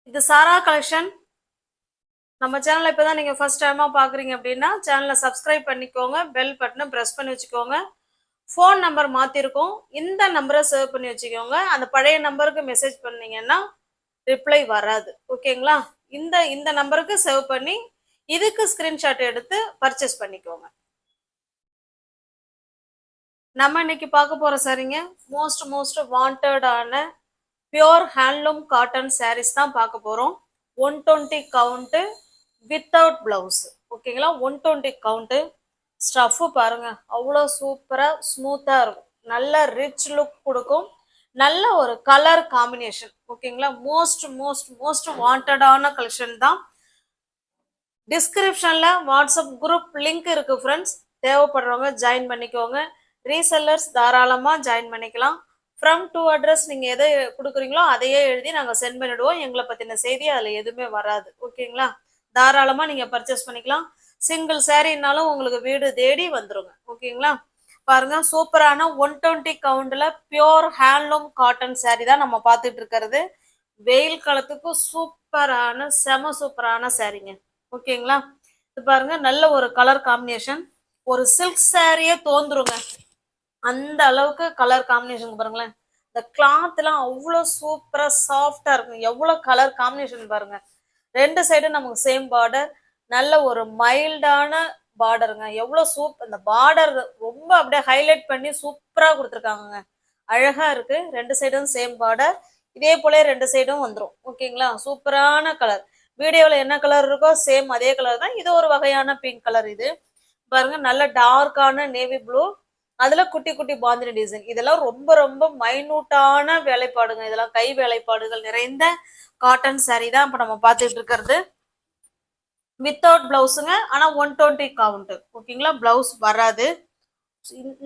இது சாரா கலெக்ஷன். நம்ம சேனலை இப்போ தான் நீங்கள் ஃபர்ஸ்ட் டைமாக பார்க்குறீங்க அப்படின்னா சேனலை சப்ஸ்கிரைப் பண்ணிக்கோங்க, பெல் பட்டனை ப்ரெஸ் பண்ணி வச்சுக்கோங்க. ஃபோன் நம்பர் மாற்றிருக்கோம், இந்த நம்பரை சேவ் பண்ணி வச்சுக்கோங்க. அந்த பழைய நம்பருக்கு மெசேஜ் பண்ணீங்கன்னா ரிப்ளை வராது, ஓகேங்களா? இந்த இந்த நம்பருக்கு சேவ் பண்ணி இதுக்கு ஸ்க்ரீன்ஷாட் எடுத்து பர்ச்சேஸ் பண்ணிக்கோங்க. நம்ம இன்னைக்கு பார்க்க போகிற சாரீங்க மோஸ்ட் வாண்டடான பியோர் ஹேண்ட்லூம் காட்டன் சாரீஸ் தான் பார்க்க போகிறோம். 120 கவுண்ட்டு வித்தவுட் பிளவுஸ், ஓகேங்களா? 120 கவுண்ட்டு. ஸ்டஃப்பு பாருங்க, அவ்வளோ சூப்பராக ஸ்மூத்தாக இருக்கும், நல்ல ரிச் லுக் கொடுக்கும், நல்ல ஒரு கலர் காம்பினேஷன், ஓகேங்களா? மோஸ்ட் வாண்டடான கலெக்ஷன் தான். டிஸ்கிரிப்ஷனில் வாட்ஸ்அப் குரூப் லிங்க் இருக்கு ஃப்ரெண்ட்ஸ், தேவைப்படுறவங்க ஜாயின் பண்ணிக்கோங்க. ரீசெல்லர்ஸ் தாராளமாக ஜாயின் பண்ணிக்கலாம். ஃப்ரம் டு அட்ரஸ் நீங்கள் எதை கொடுக்குறீங்களோ அதையே எழுதி நாங்கள் சென்ட் பண்ணிவிடுவோம். எங்களை பற்றின செய்தி அதில் எதுவுமே வராது, ஓகேங்களா? தாராளமாக நீங்கள் பர்ச்சேஸ் பண்ணிக்கலாம். சிங்கிள் சாரீனாலும் உங்களுக்கு வீடு தேடி வந்துருங்க, ஓகேங்களா? பாருங்க, சூப்பரான 120 கவுண்டில் பியோர் ஹேண்ட்லூம் காட்டன் சாரீ தான் நம்ம பார்த்துட்டு இருக்கிறது. வெயில் காலத்துக்கு சூப்பரான சூப்பரான சாரீங்க, ஓகேங்களா? இது பாருங்க, நல்ல ஒரு கலர் காம்பினேஷன், ஒரு சில்க் சாரியே தோந்துருங்க அந்த அளவுக்கு கலர் காம்பினேஷன். பாருங்களேன், இந்த கிளாத்லாம் அவ்வளோ சூப்பரா சாஃப்டா இருக்கும். எவ்வளவு கலர் காம்பினேஷன் பாருங்க. ரெண்டு சைடும் நமக்கு சேம் பார்டர், நல்ல ஒரு மைல்டான பார்டருங்க. எவ்வளவு இந்த பார்டர் ரொம்ப அப்படியே ஹைலைட் பண்ணி சூப்பரா கொடுத்துருக்காங்க, அழகா இருக்கு. ரெண்டு சைடும் சேம் பார்டர், இதே போல ரெண்டு சைடும் வந்துடும், ஓகேங்களா? சூப்பரான கலர். வீடியோவில் என்ன கலர் இருக்கோ சேம் அதே கலர் தான். இது ஒரு வகையான பிங்க் கலர். இது பாருங்க, நல்ல டார்க்கான நேவி ப்ளூ, அதுல குட்டி குட்டி பாந்தினி டிசைன். இதெல்லாம் ரொம்ப மைனூட்டான வேலைப்பாடுங்க. இதெல்லாம் கை வேலைப்பாடுகள் நிறைந்த காட்டன் சாரீ தான் இப்ப நம்ம பார்த்துட்டு இருக்கிறது. வித்தவுட் பிளவுஸுங்க, ஆனா 120 கவுண்ட், ஓகேங்களா? பிளவுஸ் வராது.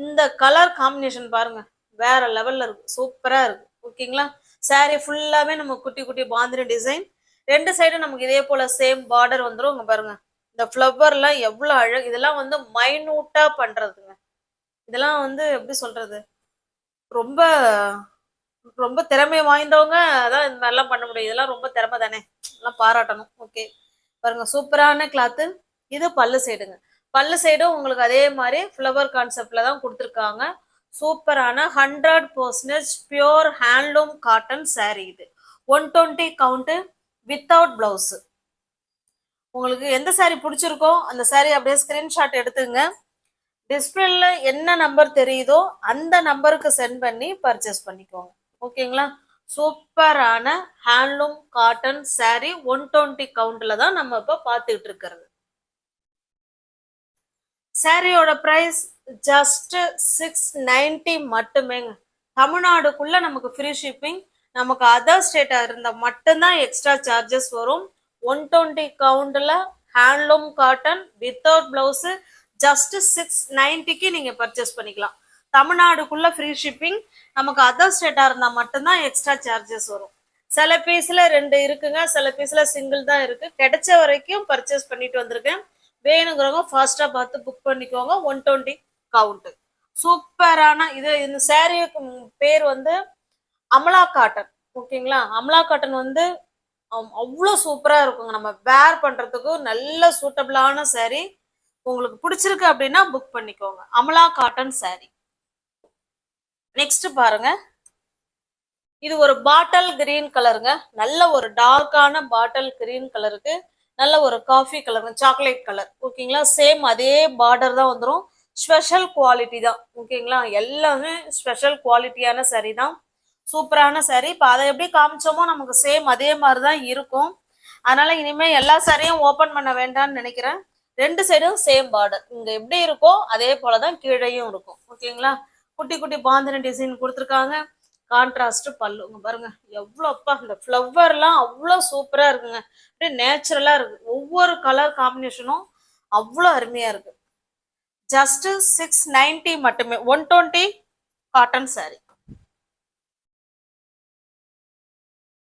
இந்த கலர் காம்பினேஷன் பாருங்க, வேற லெவல்ல இருக்கு, சூப்பரா இருக்கு, ஓகேங்களா? சாரீ ஃபுல்லாவே நம்ம குட்டி குட்டி பாந்தினி டிசைன், ரெண்டு சைடும் நமக்கு இதே போல சேம் பார்டர் வந்துடும். இங்க பாருங்க, இந்த ஃப்ளவர்லாம் எவ்வளவு அழகு. இதெல்லாம் வந்து மைனூட்டா பண்றதுங்க. இதெல்லாம் வந்து எப்படி சொல்றது, ரொம்ப ரொம்ப திறமை வாய்ந்தவங்க அதான் இந்த மாதிரிலாம் பண்ண முடியும். இதெல்லாம் ரொம்ப திறமை தானே, எல்லாம் பாராட்டணும். ஓகே, பாருங்க, சூப்பரான கிளாத்து. இது பல்லு சைடுங்க. பல்லு சைடும் உங்களுக்கு அதே மாதிரி ஃப்ளவர் கான்செப்ட்ல தான் கொடுத்துருக்காங்க. சூப்பரான 100% பியோர் ஹேண்ட்லூம் காட்டன் சாரீ. இது 120 கவுண்ட் வித்தவுட் பிளவுஸ். உங்களுக்கு எந்த சாரீ பிடிச்சிருக்கோ அந்த சாரீ அப்படியே ஸ்கிரீன்ஷாட் எடுத்துங்க. டிஸ்பிளேல என்ன நம்பர் தெரியுதோ அந்த நம்பருக்கு சென்ட் பண்ணி பர்ச்சேஸ் பண்ணிக்கோங்க, ஓகேங்களா? சூப்பரான ஹேண்ட்லூம் காட்டன் சாரீ 120 கவுண்ட்ல தான் நம்ம இப்ப பார்த்துட்டு இருக்கிறது. சாரியோட பிரைஸ் ஜஸ்ட் 690 மட்டுமேங்க. தமிழ்நாடுக்குள்ள நமக்கு ஃப்ரீ ஷிப்பிங். நமக்கு அதர் ஸ்டேட்டா இருந்தா மட்டும்தான் எக்ஸ்ட்ரா சார்ஜஸ் வரும். 120 கவுண்ட்ல handloom cotton without blouse just 690க்கு நீங்க பர்ச்சேஸ் பண்ணிக்கலாம். தமிழ்நாடுக்குள்ள ஃப்ரீ ஷிப்பிங். நமக்கு அதர் ஸ்டேட்டா இருந்தா மட்டும்தான் எக்ஸ்ட்ரா சார்ஜஸ் வரும். சில பீஸ்ல 2 இருக்குங்க, சில பீஸ்ல சிங்கிள் தான் இருக்கு. கிடைச்ச வரைக்கும் பர்ச்சேஸ் பண்ணிட்டு வந்திருக்கேன். வேணுங்கிறவங்க ஃபாஸ்டா பார்த்து புக் பண்ணிக்கோங்க. 120 கவுண்ட் சூப்பரான இது. இந்த சாரிக்கு பேர் வந்து அமலா காட்டன், ஓகேங்களா? அமலா காட்டன் வந்து அவ்வளோ சூப்பரா இருக்குங்க. நம்ம வேர் பண்றதுக்கு நல்ல சூட்டபிளான சாரி. உங்களுக்கு பிடிச்சிருக்கு அப்படின்னா புக் பண்ணிக்கோங்க. Amala cotton sorry. நெக்ஸ்ட் பாருங்க, இது ஒரு பாட்டில் கிரீன் கலருங்க. நல்ல ஒரு டார்க்கான பாட்டில் கிரீன் கலருக்கு நல்ல ஒரு காஃபி கலருங்க, சாக்லேட் கலர், ஓகேங்களா? சேம் அதே பார்டர் தான் வந்துடும். ஸ்பெஷல் குவாலிட்டி தான், ஓகேங்களா? எல்லாமே ஸ்பெஷல் குவாலிட்டியான சாரி தான். சூப்பரான சாரி. இப்போ அதை எப்படி காமிச்சோமோ நமக்கு சேம் அதே மாதிரி தான் இருக்கும். அதனால இனிமே எல்லா சாரியும் ஓப்பன் பண்ண வேண்டாம்னு நினைக்கிறேன். ரெண்டு சைடும் சேம் பார்டர். இங்க எப்படி இருக்கோ அதே போலதான் கீழையும் இருக்கும், ஓகேங்களா? குட்டி குட்டி பாந்தினி டிசைன் கொடுத்துருக்காங்க. கான்ட்ராஸ்ட் பல்லுங்க. பாருங்க எவ்வளோப்பா, இந்த ஃப்ளவர்லாம் அவ்வளோ சூப்பரா இருக்குங்க. அப்படியே நேச்சுரலா இருக்கு. ஒவ்வொரு கலர் காம்பினேஷனும் அவ்வளோ அருமையா இருக்கு. ஜஸ்ட் 690 மட்டுமே. 120 காட்டன் சாரி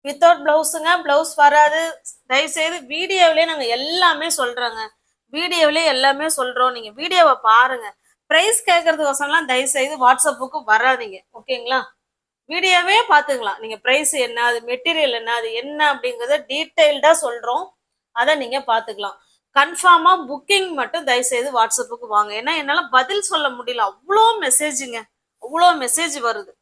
வித்தவுட் பிளவுஸுங்க. பிளவுஸ் வராது. தயவுசெய்து வீடியோவிலே நாங்கள் எல்லாமே சொல்றோங்க. வீடியோவிலே எல்லாமே சொல்றோம். நீங்க வீடியோவை பாருங்க. பிரைஸ் கேட்கறதுக்கோசம்லாம் தயவுசெய்து வாட்ஸ்அப்புக்கு வராதிங்க, ஓகேங்களா? வீடியோவே பார்த்துக்கலாம். நீங்க பிரைஸ் என்ன, அது மெட்டீரியல் என்ன, அது என்ன அப்படிங்கறத டீடைல்டா சொல்றோம். அதை நீங்க பார்த்துக்கலாம். கன்ஃபார்மா புக்கிங் மட்டும் தயவுசெய்து வாட்ஸ்அப்புக்கு வாங்க. ஏன்னா என்னால பதில் சொல்ல முடியல, அவ்வளோ மெசேஜுங்க, அவ்வளோ மெசேஜ் வருது.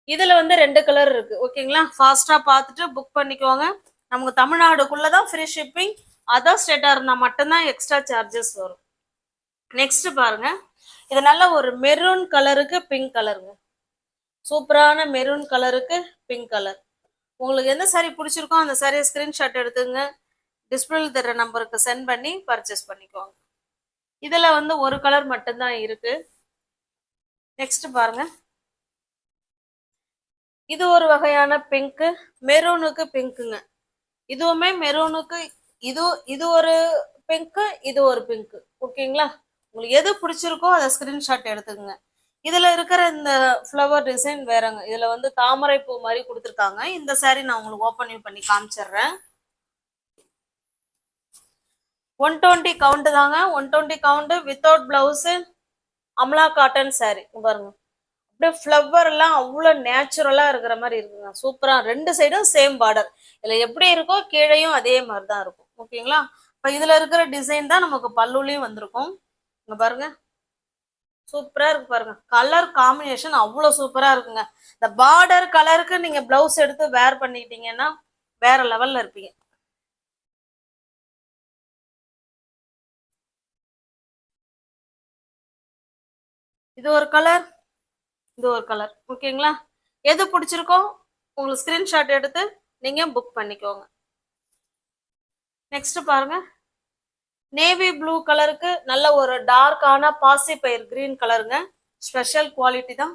இதுல வந்து 2 கலர் இருக்கு. ஓகேங்களா, ஃபாஸ்டா பார்த்துட்டு புக் பண்ணிக்கோங்க. நமக்கு தமிழ்நாடுக்குள்ளதான் ஃப்ரீ ஷிப்பிங். அதர் ஸ்டேட்டா இருந்தா மட்டும்தான் எக்ஸ்ட்ரா சார்ஜஸ் வரும். நெக்ஸ்ட் பாருங்க, இது நல்ல ஒரு மெரூன் கலருக்கு பிங்க் கலருங்க. சூப்பரான மெரூன் கலருக்கு பிங்க் கலர். உங்களுக்கு எந்த சாரி பிடிச்சிருக்கோ அந்த சாரியை ஸ்கிரீன்ஷாட் எடுத்துங்க, டிஸ்பிளேல தர்ற நம்பருக்கு சென்ட் பண்ணி பர்ச்சேஸ் பண்ணிக்கோங்க. இதுல வந்து ஒரு கலர் மட்டும்தான் இருக்கு. நெக்ஸ்ட் பாருங்க, இது ஒரு வகையான பிங்க், மெரூனுக்கு பிங்க்குங்க. இதுவுமே மெரூனுக்கு, இது ஒரு பிங்க், இது ஒரு பிங்க். ஓகேங்களா, உங்களுக்கு எது பிடிச்சிருக்கோ அதை ஸ்கிரீன்ஷாட் எடுத்துக்கங்க. இதுல இருக்கிற இந்த ஃப்ளவர் டிசைன் வேறங்க. இதுல வந்து தாமரை பூ மாதிரி கொடுத்துருக்காங்க. இந்த சாரி நான் உங்களுக்கு ஓப்பன் பண்ணி காமிச்சிடுறேன். 120 கவுண்ட் தாங்க. 120 count without blouse, Amala cotton sorry பாருங்க. அப்படியே ஃப்ளவர் எல்லாம் அவ்வளவு நேச்சுரலா இருக்கிற மாதிரி இருக்குங்க. சூப்பரா, 2 சைடும் சேம் பார்டர். இதுல எப்படி இருக்கோ கீழையும் அதே மாதிரிதான் இருக்கும். ஓகேங்களா, இப்ப இதுல இருக்கிற டிசைன் தான் நமக்கு பல்லுலயும் வந்திருக்கும். இங்க பாருங்க, சூப்பரா இருக்கு பாருங்க. கலர் காம்பினேஷன் அவ்வளவு சூப்பரா இருக்குங்க. இந்த பார்டர் கலருக்கு நீங்க பிளவுஸ் எடுத்து வேர் பண்ணிக்கிட்டீங்கன்னா வேற லெவல்ல இருப்பீங்க. இது ஒரு கலர், இது ஒரு கலர். ஓகேங்களா, எது பிடிச்சிருக்கோ உங்களுக்கு ஸ்கிரீன்ஷாட் எடுத்து நீங்க புக் பண்ணிக்கோங்க. நெக்ஸ்ட் பாருங்க, நேவி ப்ளூ கலருக்கு நல்ல ஒரு டார்க்கான பாசி பயிர் கிரீன் கலருங்க. ஸ்பெஷல் குவாலிட்டி தான்.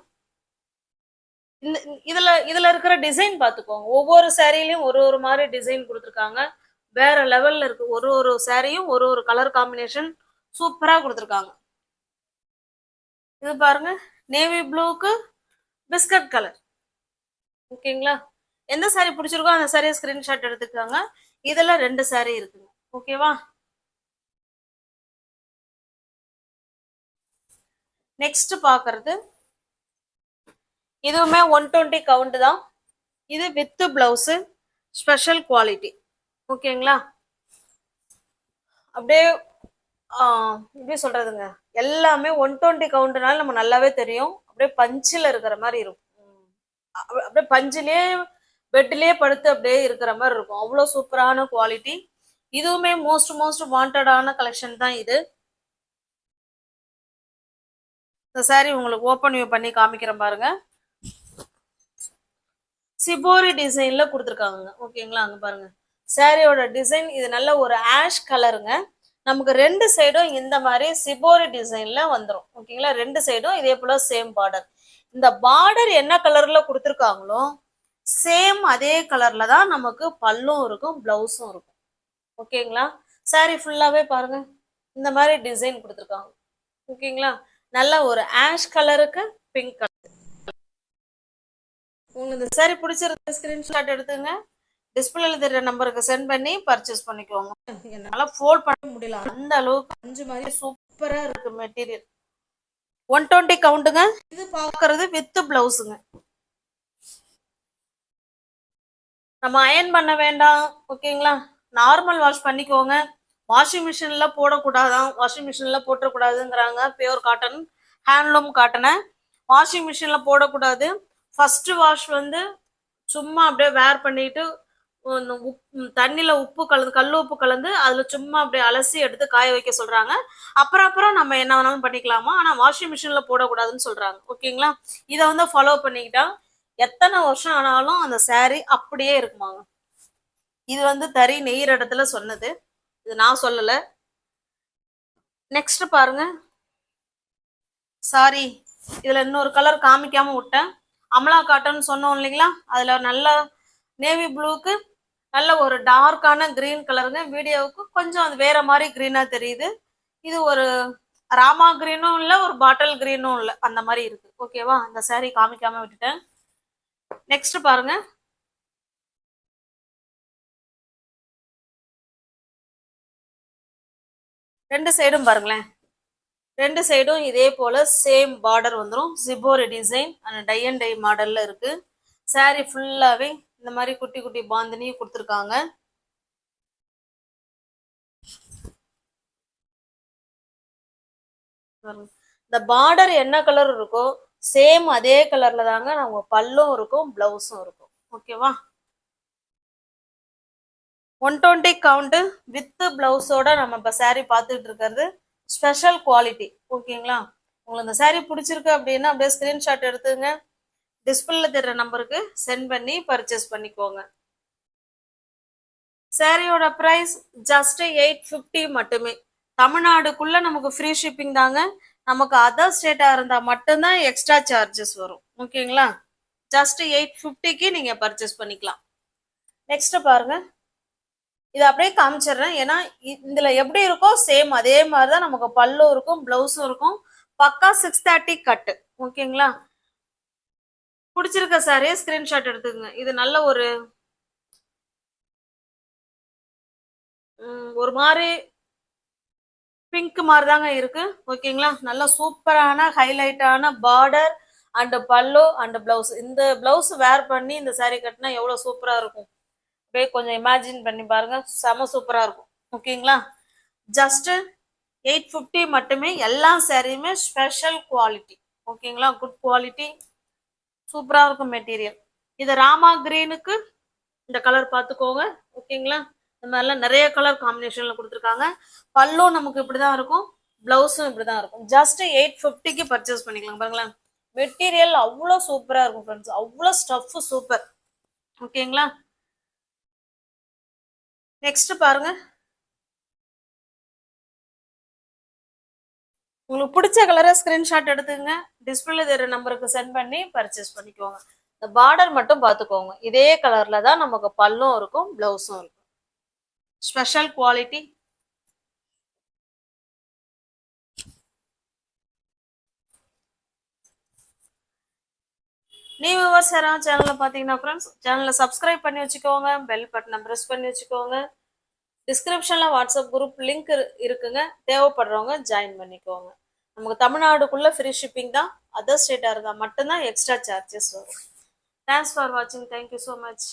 இதுல இருக்கிற டிசைன் பார்த்துக்கோங்க. ஒவ்வொரு சாரிலையும் ஒரு ஒரு மாதிரி டிசைன் கொடுத்துருக்காங்க. வேற லெவல்ல இருக்கு. ஒரு ஒரு சாரியும் ஒரு ஒரு கலர் காம்பினேஷன் சூப்பரா கொடுத்துருக்காங்க. இது பாருங்க, நேவி ப்ளூக்கு பிஸ்கட் கலர். ஓகேங்களா, எந்த சாரி பிடிச்சிருக்கோ அந்த சாரியை ஸ்கிரீன்ஷாட் எடுத்துக்காங்க. இதுல 2 சாரி இருக்குங்க. ஓகேவா, நெக்ஸ்ட் பாக்குறது இதுவுமே 120 கவுண்ட் தான். இது வித் பிளவுஸ், ஸ்பெஷல் குவாலிட்டி. ஓகேங்களா, அப்படியே எப்படி சொல்றதுங்க, எல்லாமே 120 கவுண்ட்னால நம்ம நல்லாவே தெரியும். அப்படியே பஞ்சில் இருக்கிற மாதிரி இருக்கும். அப்படியே பஞ்சிலே பெட்லயே படுத்து அப்படியே இருக்கிற மாதிரி இருக்கும். அவ்வளவு சூப்பரான குவாலிட்டி. இதுவுமே மோஸ்ட் வாண்டடான கலெக்ஷன் தான் இது. இந்த சாரி உங்களுக்கு ஓப்பன் வியூ பண்ணி காமிக்கிறேன் பாருங்க. சிபோரி டிசைன்ல கொடுத்துருக்காங்க. ஓகேங்களா, அங்க பாருங்க சாரியோட டிசைன். இது நல்ல ஒரு ஆஷ் கலருங்க. நமக்கு 2 சைடும் இந்த மாதிரி சிபோரி டிசைன்ல வந்துடும். ஓகேங்களா, 2 சைடும் இதே போல சேம் பார்டர். இந்த பார்டர் என்ன கலர்ல கொடுத்துருக்காங்களோ சேம் அதே கலர்ல தான் நமக்கு பல்லும் இருக்கும், பிளவுஸும் இருக்கும். ஓகேங்களா, சாரி ஃபுல்லாவே பாருங்க இந்த மாதிரி டிசைன் கொடுத்துருக்காங்க. ஓகேங்களா, நல்ல ஒரு ஆஷ் கலருக்கு பிங்க் கலர். உங்களுக்கு இந்த சாரி பிடிச்சிருந்த ஸ்கிரீன்ஷாட் எடுத்துங்க, டிஸ்பிளேல தெரியற நம்பருக்கு சென்ட் பண்ணி பர்ச்சேஸ் பண்ணிக்கோங்க. என்னால ஃபோல்ட் பண்ண முடியல, அந்த அளவுக்கு பஞ்சு மாதிரி சூப்பரா இருக்கு மெட்டீரியல். 120 கவுண்ட்டுங்க. இது பாக்குறது வித் பிளவுஸுங்க. நம்ம அயன் பண்ண வேண்டாம். ஓகேங்களா, நார்மல் வாஷ் பண்ணிக்கோங்க. வாஷிங் மிஷின்ல போடக்கூடாதான், வாஷிங் மிஷின்ல போட்டக்கூடாதுங்கிறாங்க. பியூர் காட்டன், ஹேண்ட்லூம் காட்டனை வாஷிங் மிஷின்ல போடக்கூடாது. ஃபர்ஸ்ட் வாஷ் வந்து சும்மா அப்படியே வேர் பண்ணிட்டு தண்ணியில உப்பு கலந்து, கல் உப்பு கலந்து அதுல சும்மா அப்படியே அலசி எடுத்து காய வைக்க சொல்றாங்க. அப்புறம் நம்ம என்ன வேணாலும் பண்ணிக்கலாமா, ஆனா வாஷிங் மிஷின்ல போடக்கூடாதுன்னு சொல்றாங்க. ஓகேங்களா, இதை வந்து ஃபாலோ பண்ணிக்கிட்டா எத்தனை வருஷம் ஆனாலும் அந்த சாரி அப்படியே இருக்குமாங்க. இது வந்து தறி நெய்யற இடத்துல சொன்னது, இது நான் சொல்லல. நெக்ஸ்ட் பாருங்க, சாரி இதுல இன்னொரு கலர் காமிக்காம விட்டேன். அமலா காட்டன் சொன்னோம் இல்லைங்களா, அதுல நல்ல நேவி ப்ளூக்கு நல்ல ஒரு டார்க்கான கிரீன் கலருங்க. வீடியோவுக்கு கொஞ்சம் அது வேற மாதிரி கிரீனா தெரியுது. இது ஒரு ராமா கிரீனும் இல்ல, ஒரு பாட்டில் கிரீனும் இல்ல, அந்த மாதிரி இருக்கு. ஓகேவா, அந்த சாரி காமிக்காம விட்டுட்டேன். நெக்ஸ்ட் பாருங்க, ரெண்டு சைடும் பாருங்களேன், ரெண்டு சைடும் இதே போல சேம் பார்டர் வந்துடும். ஜிபோரி design and tie and dye மாடல்ல இருக்கு. saree ஃபுல்லாவே இந்த மாதிரி குட்டி குட்டி பாந்தினியும் கொடுத்துருக்காங்க. இந்த பார்டர் என்ன கலர் இருக்கோ சேம் அதே கலர்ல தாங்க நம்ம பல்லும் இருக்கும், பிளவுஸும் இருக்கும். ஓகேவா? 120 கவுண்ட் வித் பிளவுஸோட நம்ம இப்ப saree பார்த்துட்டு இருக்கிறது ஸ்பெஷல் குவாலிட்டி. ஓகேங்களா? உங்களுக்கு இந்த saree பிடிச்சிருக்கு அப்படின்னா அப்படியே ஸ்கிரீன்ஷாட் எடுத்துங்க, டிஸ்பிளேல தெரிற நம்பருக்கு சென்ட் பண்ணி பர்ச்சேஸ் பண்ணிக்கோங்க. சாரியோட பிரைஸ் ஜஸ்ட் 850 மட்டுமே. தமிழ்நாடுக்குள்ள நமக்கு ஃப்ரீ ஷிப்பிங் தாங்க. நமக்கு அதர் ஸ்டேட்டா இருந்தா மட்டும்தான் எக்ஸ்ட்ரா சார்ஜஸ் வரும். ஓகேங்களா? ஜஸ்ட் 850க்கு நீங்க பர்ச்சேஸ் பண்ணிக்கலாம். நெக்ஸ்ட் பாருங்க, இது அப்படியே காமிச்சிடுறேன். ஏன்னா இதுல எப்படி இருக்கோ சேம் அதே மாதிரிதான் நமக்கு பல்லும் இருக்கும், பிளவுஸும் இருக்கும். பக்கா 630 கட்டு. ஓகேங்களா? பிடிச்சிருக்க சாரியை ஸ்கிரீன்ஷாட் எடுத்துக்கங்க. இது நல்ல ஒரு மாதிரி பிங்க் மாதிரி தாங்க இருக்கு. ஓகேங்களா? நல்ல சூப்பரான ஹைலைட்டான பார்டர் அண்ட் பல்லு அண்ட் பிளவுஸ். இந்த பிளவுஸ் வேர் பண்ணி இந்த saree கட்டினா எவ்வளவு சூப்பரா இருக்கும். அப்படியே கொஞ்சம் இமேஜின் பண்ணி பாருங்க, செம சூப்பரா இருக்கும். ஓகேங்களா? ஜஸ்ட் 850 மட்டுமே. எல்லா சாரியுமே ஸ்பெஷல் குவாலிட்டி. ஓகேங்களா? குட் குவாலிட்டி, சூப்பரா இருக்கும் மெட்டீரியல். இது ராமா கிரீனுக்கு இந்த கலர் பார்த்துக்கோங்க. ஓகேங்களா? இந்த மாதிரிலாம் நிறைய கலர் காம்பினேஷன்ல கொடுத்துருக்காங்க. பல்லும் நமக்கு இப்படிதான் இருக்கும், பிளவுஸும் இப்படிதான் இருக்கும். ஜஸ்ட் 850க்கு பர்ச்சேஸ் பண்ணிக்கலாம். பாருங்களேன், மெட்டீரியல் அவ்வளோ சூப்பரா இருக்கும் ஃப்ரெண்ட்ஸ், அவ்வளோ ஸ்டஃப் சூப்பர். ஓகேங்களா? நெக்ஸ்ட் பாருங்க, உங்களுக்கு பிடிச்ச கலரை ஸ்கிரீன்ஷாட் எடுத்துங்க, டிஸ்பிளே தெரியுற நம்பருக்கு சென்ட் பண்ணி பர்ச்சேஸ் பண்ணிக்கோங்க. இந்த பார்டர் மட்டும் பார்த்துக்கோங்க, இதே கலர்ல தான் நமக்கு பல்லும் இருக்கும், பிளவுஸும் இருக்கும். Special quality. நீ வியூவர்ஸ் யாராவது சேனல்ல பாத்தீங்கன்னா ஃப்ரெண்ட்ஸ் சேனலை சப்ஸ்கிரைப் பண்ணி வச்சுக்கோங்க, பெல் பட்டனை ப்ரெஸ் பண்ணி வச்சுக்கோங்க. டிஸ்கிரிப்ஷன்ல வாட்ஸ்அப் குரூப் லிங்க் இருக்குங்க, தேவைப்படுறவங்க ஜாயின் பண்ணிக்கோங்க. நமக்கு தமிழ்நாடுக்குள்ள ஃப்ரீ ஷிப்பிங் தான், அதர் ஸ்டேட்டா இருந்தால் மட்டும்தான் எக்ஸ்ட்ரா சார்ஜஸ் வரும். தேங்க்ஸ் ஃபார் வாட்சிங். Thank you so much.